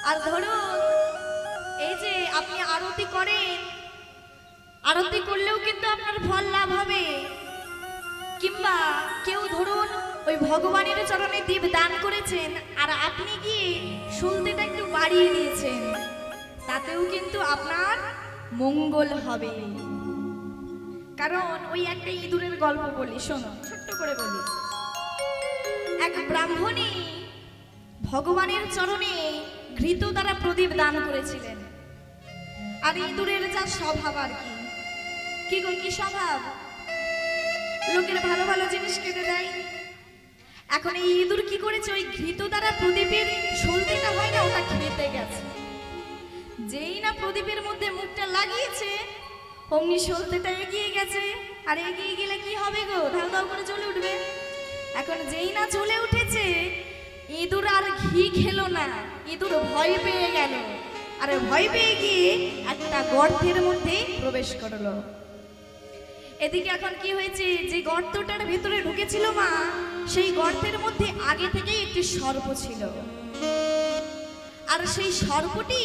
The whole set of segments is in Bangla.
আর ধরুন এই যে আপনি আরতি করেন, আরতি করলেও কিন্তু আপনার ফল লাভ হবে। কিংবা কেউ ধরুন ওই ভগবানের চরণে দীপ দান করেছেন আর আপনি গিয়ে শুনতেটা একটু বাড়িয়ে দিয়েছেন, তাতেও কিন্তু আপনার মঙ্গল হবে। কারণ ওই একটা ইঁদুরের গল্প বলি, শোনো, ছোট্ট করে বলি। এক ব্রাহ্মণী ভগবানের চরণে ঘৃত দ্বারা প্রদীপ দান করেছিলেন। আর ইঁদুরের যা স্বভাব আর কি গো, কি স্বভাব, লোকের ভালো ভালো জিনিস কেটে দেয়। এখন এই ইঁদুর কি করেছে, ওই ঘৃত দ্বারা প্রদীপের সলতেটা হয় না, ওটা খেতে গেছে। যেই না প্রদীপের মধ্যে মুখটা লাগিয়েছে, অমনি সলতেটা এগিয়ে গেছে। আর এগিয়ে গেলে কি হবে গো, ধাউ ধাউ করে জ্বলে উঠবে। এখন যেই না জ্বলে উঠেছে, ইঁদুর আর ঘি খেলো না, ইঁদুর ভয় পেয়ে গেল। আর ভয় পেয়ে গিয়ে একটা গর্তের মধ্যে প্রবেশ করলো। এদিকে এখন কি হয়েছে, যে গর্তটার ভেতরে ঢুকেছিল মা, সেই গর্তের মধ্যে আগে থেকেই একটি সর্প ছিল। আর সেই সর্পটি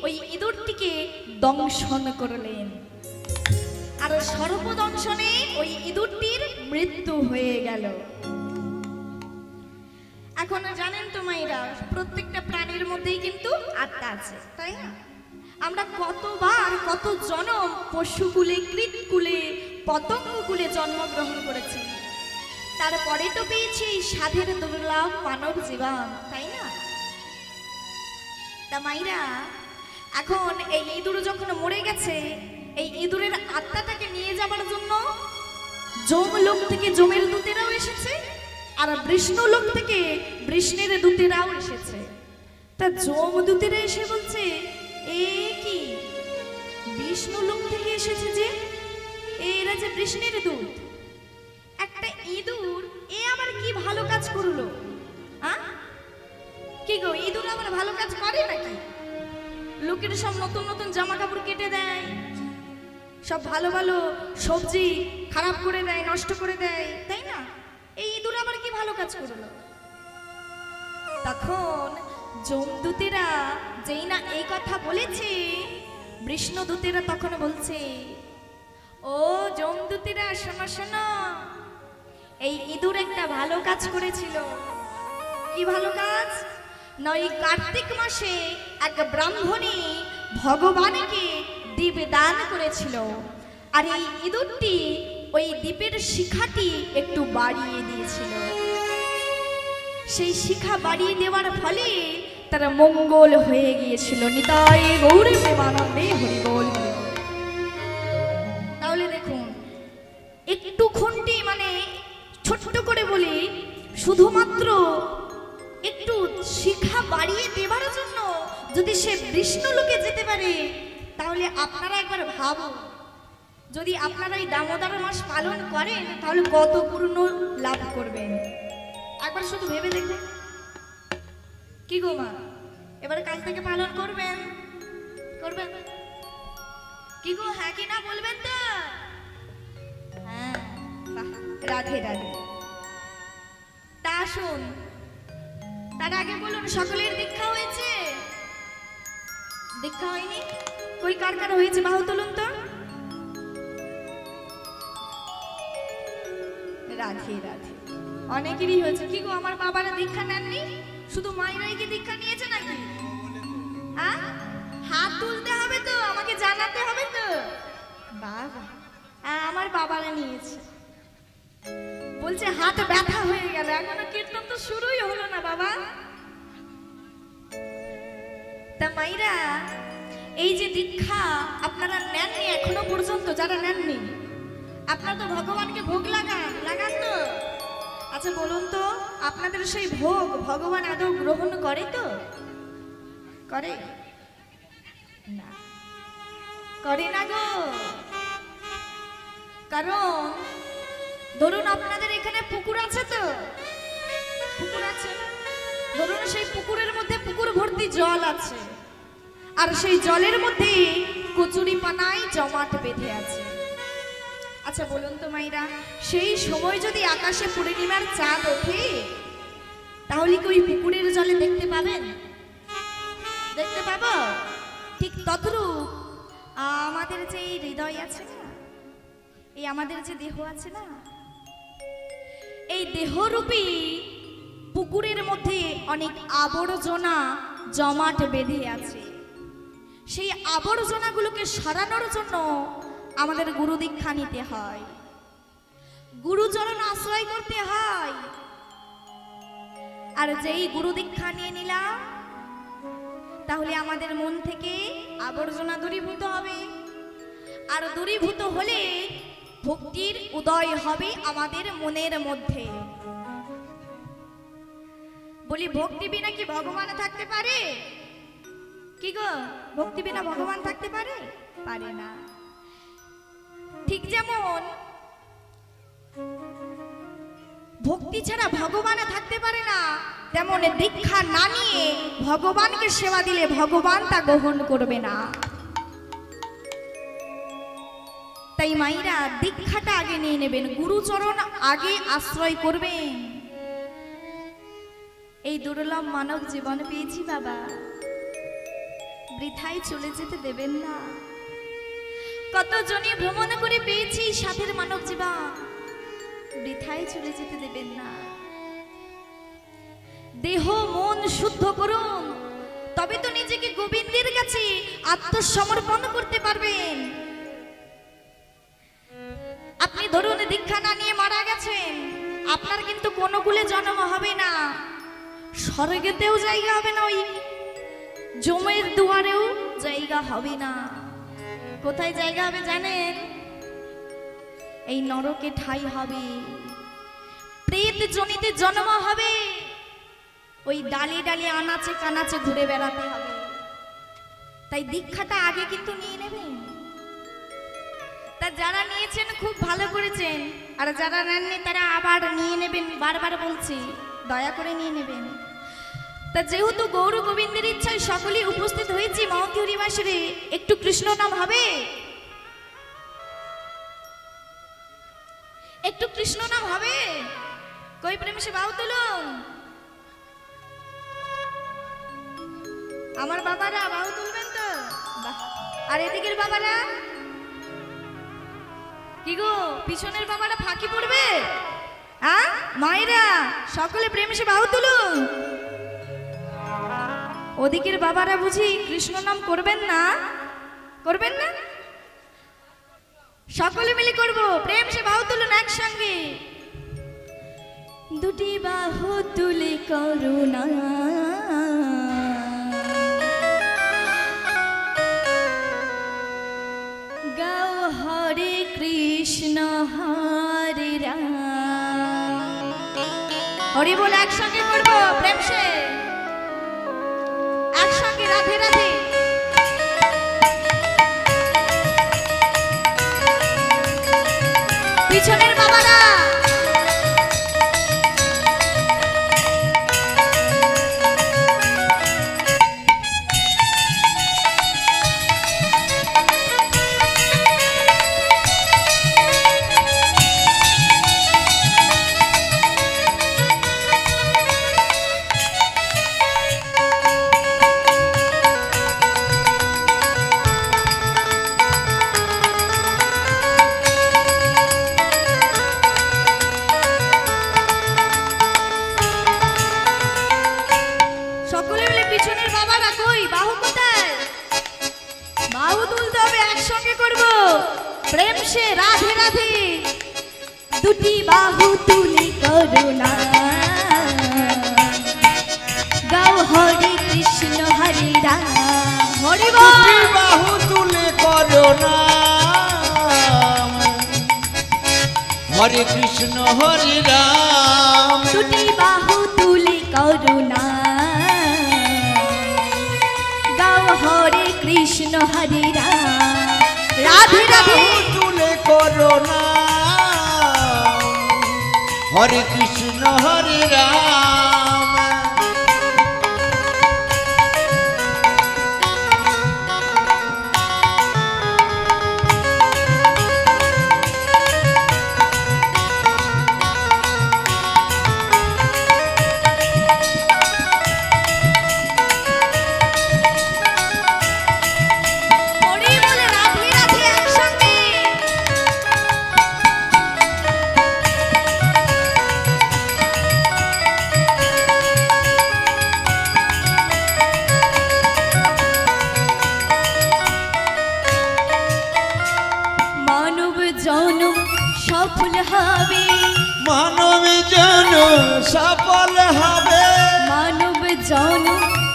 ওই ইঁদুরটিকে দংশন করলেন। আর সর্প দংশনে ওই ইঁদুরটির মৃত্যু হয়ে গেল। এখন জানেন তো মায়েরা, প্রত্যেকটা প্রাণীর মধ্যেই কিন্তু আত্মা আছে, তাই না? আমরা কতবার কত জনম পশুকুলে, কীটকুলে, পতঙ্গকুলে জন্মগ্রহণ করেছি, তারপরে তো পেয়েছি সাধের দুর্লভ মানব জীবন, তাই না? তা মাইরা, এখন এই ইঁদুর যখন মরে গেছে, এই ইঁদুরের আত্মাটাকে নিয়ে যাবার জন্য যমলোক থেকে যমের দূতেরাও এসেছে, আর বিষ্ণুলোক থেকে বিষ্ণুর দূতেরাও এসেছে। তা যমদূতেরা এসে বলছে, এ কি বিষ্ণুলোক থেকে এসেছে যে, এরা যে বিষ্ণুর দূত, একটা ইঁদুর এ আবার কি ভালো কাজ করলো? কি গো, ইঁদুর আবার ভালো কাজ করে নাকি? লোকের সব নতুন নতুন জামা কাপড় কেটে দেয়, সব ভালো ভালো সবজি খারাপ করে দেয়, নষ্ট করে দেয়, তাই না? এই ইঁদুর আবার কি ভালো কাজ করলো? তখন যমদূতেরা যেই না এই কথা বলেছে, বিষ্ণুদূতেরা তখন বলছে, ও যমদূতেরা শোনো শোনো, এই ইঁদুর একটা ভালো কাজ করেছিল। কি ভালো কাজ? নয়, কার্তিক মাসে এক ব্রাহ্মণী ভগবানকে দীপ দান করেছিল। আর এই ইঁদুরটি ওই দীপের শিখাটি একটু বাড়িয়ে দিয়েছিল। সেই শিখা বাড়িয়ে দেওয়ার ফলে তার মঙ্গল হয়ে গিয়েছিল। নিতাই গৌর প্রেমানন্দে হরি বল। তাহলে দেখুন, একটু খুন্তি মানে ছোট্ট করে বলি, শুধুমাত্র একটু শিখা বাড়িয়ে দেবার জন্য যদি সে বিষ্ণুলোকে যেতে পারে, তাহলে আপনারা একবার ভাবুন, যদি আপনারা এই দামোদর মাস পালন করেন, তাহলে কত পূর্ণ লাভ করবেন। একবার শুধু ভেবে দেখুন। কি গো মা, এবারে কাল থেকে পালন করবেন? করবেন কি গো, হ্যাঁ কি না বলবেন তো? হ্যাঁ, রাধে রাধে। তা শুন, তার আগে বলুন, সকলের দীক্ষা হয়েছে? দীক্ষা হয়নি? কই কার কার হয়েছে বাহু তুলুন তো। রাধে রাধে। অনেকেরই হয়েছে। কি গো, আমার বাবারা দীক্ষা নেননি? শুধু মায়েরাই কি দীক্ষা নিয়েছে নাকি? হাত তুলতে হবে তো, আমাকে জানাতে হবে তো। বাবা, আমার বাবারা নিয়েছে। বলছে হাত ব্যথা হয়ে গেল, এখনো কীর্তন তো শুরুই হলো না বাবা। তা মাইরা, এই যে দীক্ষা আপনারা নেননি এখনো পর্যন্ত, যারা নেননি, আপনারা তো ভগবানকে ভোগ লাগান তো। আচ্ছা বলুন তো, আপনাদের সেই ভোগ ভগবান আদৌ গ্রহণ করে তো? করে না, করে না গো। কারণ ধরুন আপনাদের এখানে পুকুর আছে তো, পুকুর আছে, ধরুন সেই পুকুরের মধ্যে পুকুর ভর্তি জল আছে, আর সেই জলের মধ্যে কচুরি পানায় জমাট বেঁধে আছে। আচ্ছা বলুন তো মাইরা, সেই সময় যদি আকাশে পূর্ণিমার চাঁদ ওঠে, তাহলে কি ওই পুকুরের জলে দেখতে পাবেন? দেখতে পাবো। ঠিক তদ্রূপ আমাদের যে এই হৃদয় আছে না, এই আমাদের যে দেহ আছে না, এই দেহরূপী পুকুরের মধ্যে অনেক আবর্জনা জমাট বেঁধে আছে। সেই আবর্জনাগুলোকে সরানোর জন্য আমাদের গুরু দীক্ষা নিতে হয়, গুরুচরণ আশ্রয় করতে হয়। আর যেই গুরু দীক্ষা নিয়ে নিলাম, তাহলে আমাদের মন থেকে আবর্জনা দূরীভূত হবে। আর দূরীভূত হলে ভক্তির উদয় হবে আমাদের মনের মধ্যে। বলি, ভক্তি বিনা কি ভগবান থাকতে পারে? কি গো, ভক্তি বিনা ভগবান থাকতে পারে? পারে না। ঠিক যেমন ভক্তি ছাড়া ভগবান থাকতে পারে না, তেমন দীক্ষা না নিয়ে ভগবানকে সেবা দিলে ভগবান তা গ্রহণ করবে না। তাই মাইরা দীক্ষাটা আগে নিয়ে নেবেন, গুরুচরণ আগে আশ্রয় করবেন। এই দুর্লভ মানব জীবন পেয়েছি বাবা, বৃথায় চলে যেতে দেবেন না। কতজনই ভ্রমণ করে পেয়েছি সাথের মানব জীবন, বৃথায় চলে যেতে দেবেন না। দেহ মন শুদ্ধ করুন, তবে তো নিজেকে গোবিন্দের কাছে আত্মসমর্পণ করতে পারবেন। আপনি ধরুন দীক্ষা না নিয়ে মারা গেছেন, আপনার কিন্তু কোনো কুলে জন্ম হবে না, স্বর্গেতেও জায়গা হবে না, ওই জমের দুয়ারেও জায়গা হবে না। কোথায় জায়গা হবে জানেন? এই নরকে ঠাই হবে, প্রেত জনিতে জন্ম হবে, ওই ডালে ডালে আনাচে কানাচে ঘুরে বেড়াতে হবে। তাই দীক্ষাটা আগে কিন্তু নিয়ে নেবেন। তা যারা নিয়েছেন খুব ভালো করেছেন, আর যারা নেননি তারা আবার নিয়ে নেবেন, বারবার বলছি দয়া করে নিয়ে নেবেন। তা যেহেতু গৌর গোবিন্দের ইচ্ছায় সকলেই উপস্থিত হয়েছি মহতী হরিবাসরে, একটু কৃষ্ণ নাম হবে, একটু কৃষ্ণ নাম হবে। কই প্রেমে সে বাহু তুলুন, আমার বাবারা বাহু তুলবেন তো? আর এদিকের বাবারা কি গো, পিছনের বাবারা ফাঁকি পড়বে? হ্যাঁ মায়েরা সকলে প্রেমে সে বাহু তুলুন। ওদিকের বাবারা বুঝি কৃষ্ণ নাম করবেন না? করবেন না? সকলে মিলে করব, প্রেম সে বাহু তুলুন একসঙ্গে। দুটি বাহু তুলে করুণা গাও হরে কৃষ্ণ হরে রাম। হরি বল একসঙ্গে করবো, প্রেম সে একসঙ্গে, রাধে রাধে। পিছনের বাবারা প্রেম সে রাধে রাধে। দুটি বাহু তুলে করুণা গাও হরে কৃষ্ণ হরে রাম। হরি বল। দুটি বাহু তুলে করুণা হরে কৃষ্ণ হরে রাম। দুটি বাহু তুলে করুণা গাও হরে কৃষ্ণ হরে রাম। রাধে রাধে তুলে করুণা হরে কৃষ্ণ হরে রাম।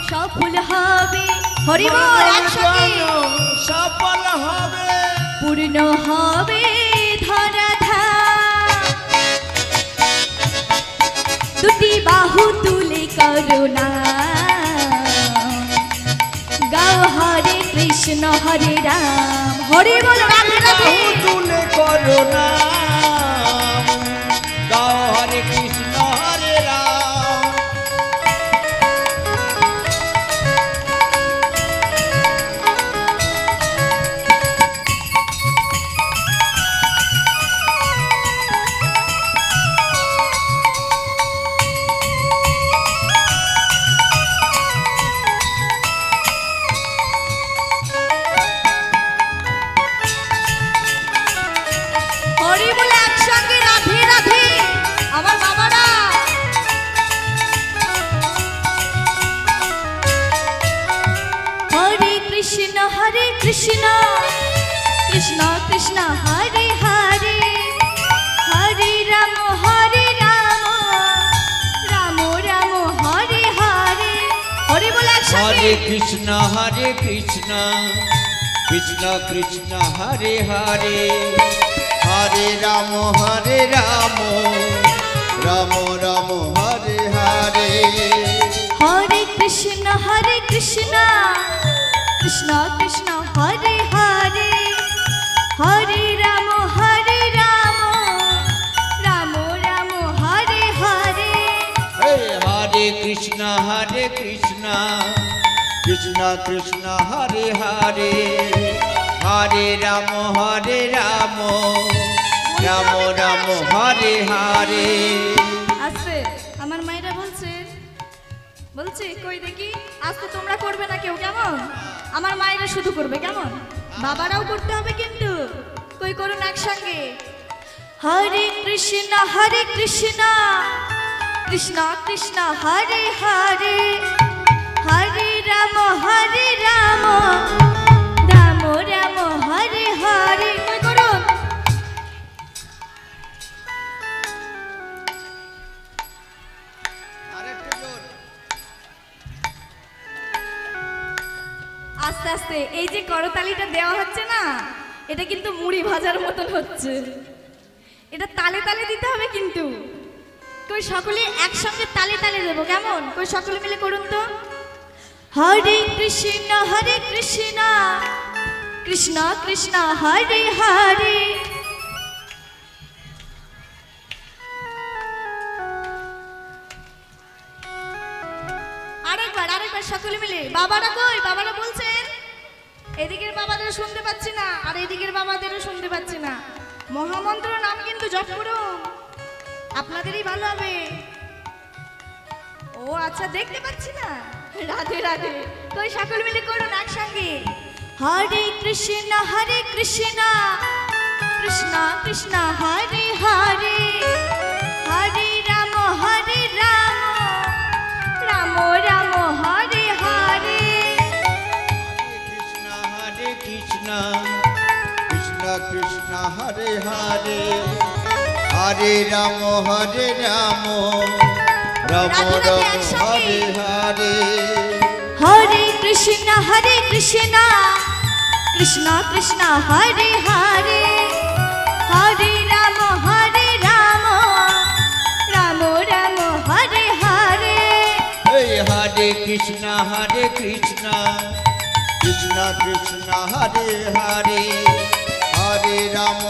সফল হবে হরি বল একসঙ্গে সফল হবে পূর্ণ হবে ধরাধাম দুটি বাহু তুলে করুণা গাও হরে কৃষ্ণ হরে রাম হরি বল রাধে রাধে তুলে করুণা গাও হরে কৃষ্ণ হরে রাম হরি বল একসঙ্গে রাধে রাধে আমার বাবারা হরে কৃষ্ণ কৃষ্ণ কৃষ্ণ হরে হরে হরে রাম রাম রাম হরে হরে হরি বল একসঙ্গে হরে কৃষ্ণ কৃষ্ণ কৃষ্ণ হরে হরে হরে রাম রাম রাম হরে হরে হরে কৃষ্ণ কৃষ্ণ কৃষ্ণ হরে হরে হরে রাম রাম রাম হরে হরে হরে কৃষ্ণ কৃষ্ণ কৃষ্ণ হরে হরে হরে রাম রাম রাম হরে হরে আছে আমার মায়েরা বলছে কই দেখি আজ তো তোমরা করবে না কেউ কেমন আমার মায়েরা শুধু করবে কেমন বাবারাও করতে হবে কিন্তু কই করুন একসঙ্গে হরে কৃষ্ণ কৃষ্ণ কৃষ্ণ হরে হরে হরে রাম রাম রাম হরে হরে কই করুন আস্তে আস্তে এই যে করতালিটা দেওয়া হচ্ছে না এটা কিন্তু মুড়ি ভাজার মতন হচ্ছে এটা তালে তালে দিতে হবে কিন্তু কই সকলে একসঙ্গে তালে তালে দেবো কেমন কই সকলে মিলে করুন তো হরে কৃষ্ণ কৃষ্ণ কৃষ্ণ হরে হরে আরেকবার সকলে মিলে বাবারা কই বাবারা বলছেন এদিকের বাবাদের শুনতে পাচ্ছি না আর এদিকের বাবাদেরও শুনতে পাচ্ছি না মহামন্ত্র নাম কিন্তু জপ করুন আপনাদেরই ভালো হবে ও আচ্ছা দেখতে পাচ্ছি না রাধে রাধে কই সকলে মিলে করুন একসঙ্গে হরে কৃষ্ণ কৃষ্ণ কৃষ্ণ হরে হরে হরে রাম রাম রাম হরে হরে কৃষ্ণ কৃষ্ণ হরে হরে হরে রাম রাম রাম হরে হরে হরে কৃষ্ণ কৃষ্ণ কৃষ্ণ হরে হরে হরে রাম রাম রাম হরে হরে হরে কৃষ্ণ কৃষ্ণ কৃষ্ণ হরে হরে হরে রাম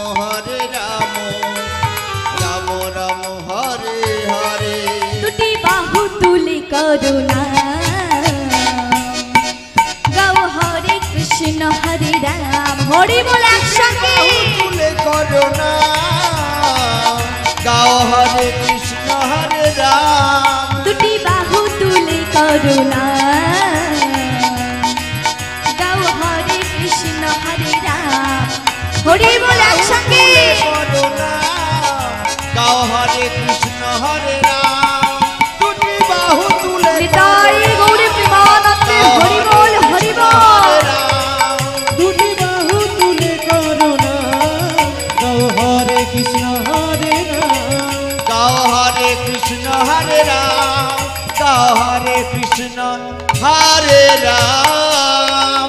রাম রাম হরে হরে দুটি বাহু তুলে করুণা গাও হরে কৃষ্ণ হরে রাম হরি বল একসঙ্গে তুলে করুণা গাও হরে কৃষ্ণ হরে রাম দুটি বাহু তুলে করুণা গাও হরে কৃষ্ণ হরে রাম হরি বল একসঙ্গে করুণা গাও হরে কৃষ্ণ হরে রাম দুটি বাহু তুলে নিতাই গৌরী প্রেমানন্দে হরি বল দুটি বাহু তুলে করুণা গাও হরে কৃষ্ণ হরে রাম গাও হরে কৃষ্ণ হরে রাম হরে কৃষ্ণ হরে রাম